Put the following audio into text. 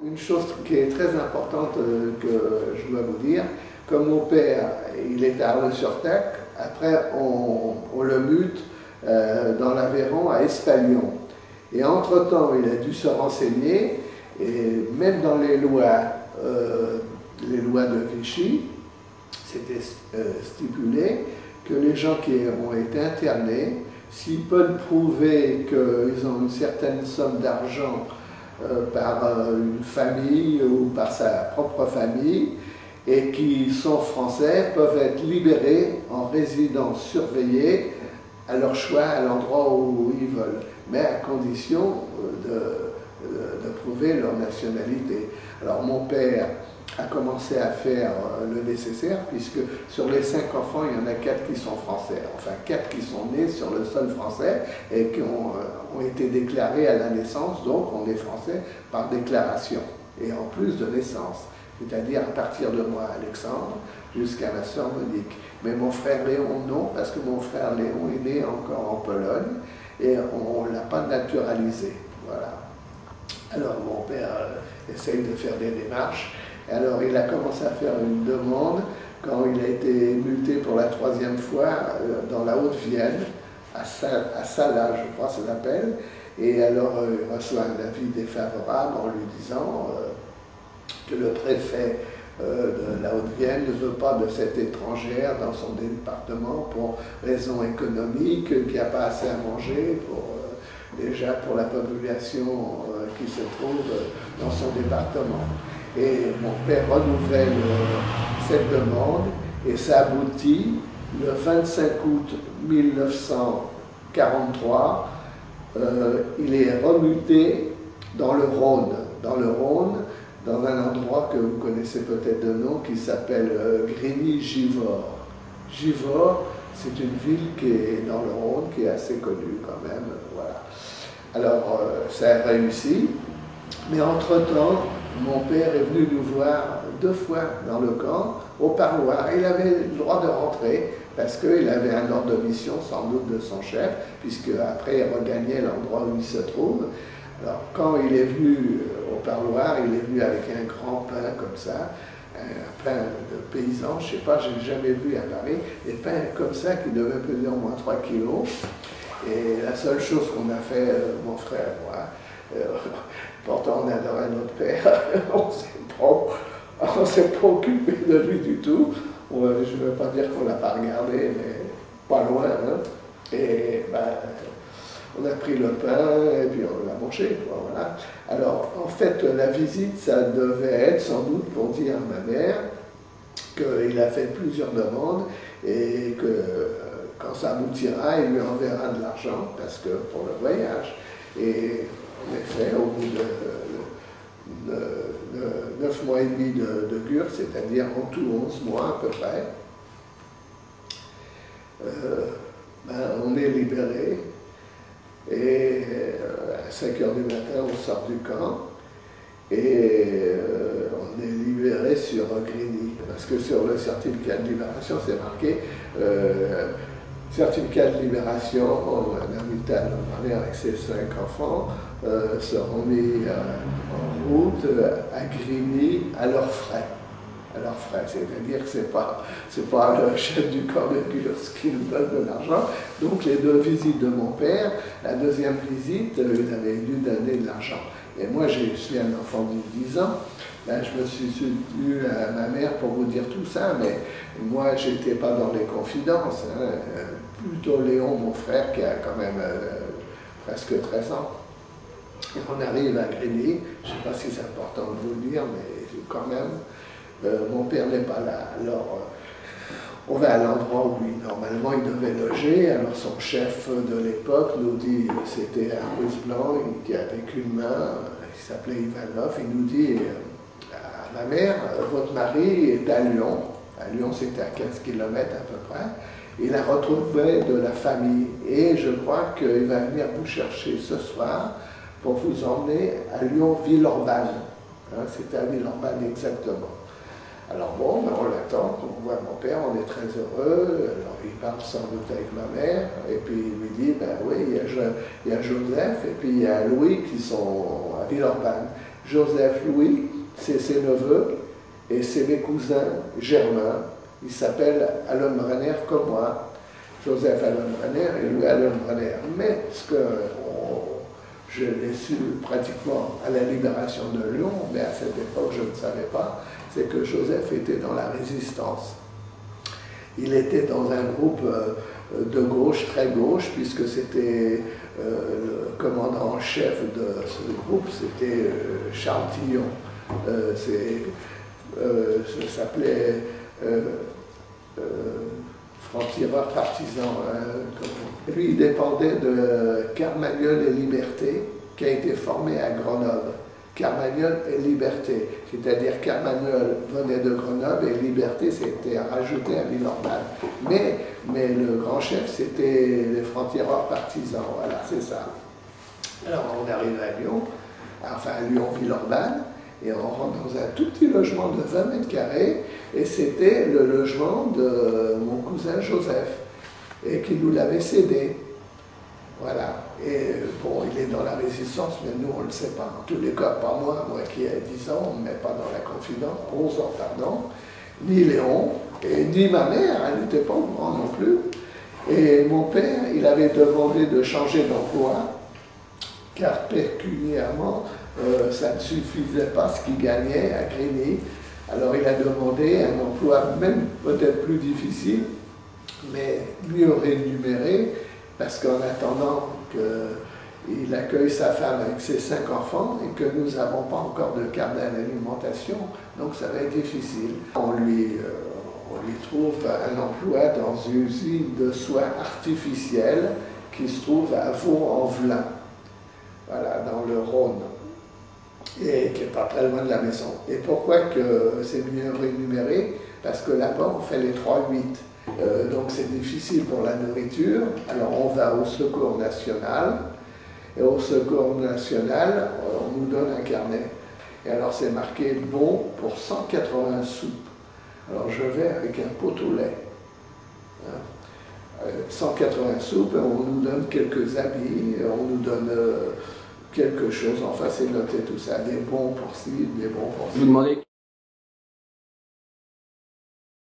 Une chose qui est très importante que je dois vous dire, comme mon père, il est à Arles-sur-Tech, après on le mute dans l'Aveyron à Espalion. Et entre-temps, il a dû se renseigner, et même dans les lois de Vichy, c'était stipulé que les gens qui ont été internés, s'ils peuvent prouver qu'ils ont une certaine somme d'argent par une famille ou par sa propre famille, et qui sont français, peuvent être libérés en résidence surveillée à leur choix, à l'endroit où ils veulent, mais à condition de prouver leur nationalité. Alors mon père a commencé à faire le nécessaire, puisque sur les 5 enfants, il y en a 4 qui sont français, enfin 4 qui sont nés sur le sol français et qui ont été déclarés à la naissance, donc on est français par déclaration, et en plus de naissance, c'est-à-dire à partir de moi, Alexandre, jusqu'à ma sœur Monique. Mais mon frère Léon, non, parce que mon frère Léon est né encore en Pologne, et on ne l'a pas naturalisé, voilà. Alors mon père essaye de faire des démarches. Alors il a commencé à faire une demande quand il a été muté pour la 3e fois dans la Haute-Vienne, à Salat, je crois ça s'appelle, et alors il reçoit un avis défavorable en lui disant que le préfet de la Haute-Vienne ne veut pas de cette étrangère dans son département pour raisons économiques, qu'il n'y a pas assez à manger déjà pour la population qui se trouve dans son département. Et mon père renouvelle cette demande et ça aboutit le 25 août 1943. Il est remuté dans le Rhône, dans un endroit que vous connaissez peut-être de nom qui s'appelle Grigny-Givors. Givors, c'est une ville qui est dans le Rhône, qui est assez connue quand même. Voilà. Alors, ça a réussi, mais entre-temps, mon père est venu nous voir 2 fois dans le camp, au parloir. Il avait le droit de rentrer, parce qu'il avait un ordre de mission, sans doute de son chef, puisque après il regagnait l'endroit où il se trouve. Alors, quand il est venu au parloir, il est venu avec un grand pain comme ça, un pain de paysan, je ne sais pas, je n'ai jamais vu à Paris, des pains comme ça qui devaient peser au moins 3 kilos. Et la seule chose qu'on a fait, mon frère et moi, pourtant on adorait notre père, on ne s'est pas occupé de lui du tout. Je ne veux pas dire qu'on ne l'a pas regardé, mais pas loin. Hein. Et ben, on a pris le pain et puis on l'a mangé, quoi, voilà. Alors, en fait, la visite, ça devait être sans doute pour dire à ma mère qu'il a fait plusieurs demandes et que quand ça aboutira, il lui enverra de l'argent parce que pour le voyage. Et en effet, au bout de 9 mois et demi de cure, c'est-à-dire en tout 11 mois à peu près, on est libéré. Et à 5 h du matin, on sort du camp et on est libéré sur Grigny. Parce que sur le certificat de libération, c'est marqué certificat de libération, Madame Mittal, ma mère avec ses 5 enfants, seront mis en route à Grigny à leurs frais. C'est-à-dire que c'est pas le chef du corps de Gurs qui nous donne de l'argent. Donc les 2 visites de mon père, la 2e visite, il avait dû donner de l'argent. Et moi, je suis un enfant de 10 ans, ben, je me suis soutenu à ma mère pour vous dire tout ça, mais moi, je n'étais pas dans les confidences. Hein. Plutôt Léon, mon frère, qui a quand même presque 13 ans. Et on arrive à Grigny, je ne sais pas si c'est important de vous le dire, mais quand même, mon père n'est pas là. Alors, on va à l'endroit où lui, normalement, il devait loger. Alors, son chef de l'époque nous dit, c'était un russe blanc qui avait qu'une main, il s'appelait Ivanov, il nous dit à ma mère, votre mari est à Lyon. À Lyon, c'était à 15 km à peu près. Il a retrouvé de la famille et je crois qu'il va venir vous chercher ce soir pour vous emmener à Lyon-Villeurbanne. Hein, c'était à Villeurbanne exactement. Alors bon, ben on l'attend, on voit mon père, on est très heureux, alors il parle sans doute avec ma mère, et puis il lui dit, ben oui, il y a Joseph et puis il y a Louis qui sont à Villeurbanne. Joseph Louis, c'est ses neveux, et c'est mes cousins germains. Ils s'appellent Allenbrenner comme moi. Joseph Allenbrenner et Louis Allenbrenner. Mais ce que je l'ai su pratiquement à la libération de Lyon, mais à cette époque je ne savais pas, c'est que Joseph était dans la résistance. Il était dans un groupe de gauche, très gauche, puisque c'était le commandant en chef de ce groupe, c'était Charles Tillon. Ça s'appelait franc-tireur partisan. Lui, il dépendait de Carmagnole et Liberté, qui a été formé à Grenoble. Carmagnole et Liberté, c'est-à-dire Carmagnole venait de Grenoble et Liberté s'était rajouté à Villeurbanne. Mais le grand chef, c'était les francs-tireurs partisans, voilà, c'est ça. Alors on arrive à Lyon, enfin à Lyon-Villeurbanne, et on rentre dans un tout petit logement de 20 mètres carrés, et c'était le logement de mon cousin Joseph, et qui nous l'avait cédé. Voilà. Et bon, il est dans la résistance, mais nous, on ne le sait pas. En tous les cas, pas moi qui ai 10 ans, on ne me met pas dans la confidence, 11 ans, pardon, ni Léon, et ni ma mère, elle n'était pas au courant non plus. Et mon père, il avait demandé de changer d'emploi, car pécuniairement, ça ne suffisait pas ce qu'il gagnait à Grigny. Alors il a demandé un emploi même peut-être plus difficile, mais mieux rémunéré, parce qu'en attendant qu'il accueille sa femme avec ses 5 enfants et que nous n'avons pas encore de carnet d'alimentation, donc ça va être difficile. On lui trouve un emploi dans une usine de soins artificiels qui se trouve à Vaux-en-Velin, voilà, dans le Rhône, et qui n'est pas très loin de la maison. Et pourquoi que c'est mieux rémunéré? Parce que là-bas, on fait les 3-8. Donc c'est difficile pour la nourriture. Alors on va au Secours National, et au Secours National, on nous donne un carnet. Et alors c'est marqué bon pour 180 soupes. Alors je vais avec un pot au lait. 180 soupes, on nous donne quelques habits, on nous donne quelque chose, enfin c'est noté tout ça, des bons pour ci, des bons pour ci. Vous demandez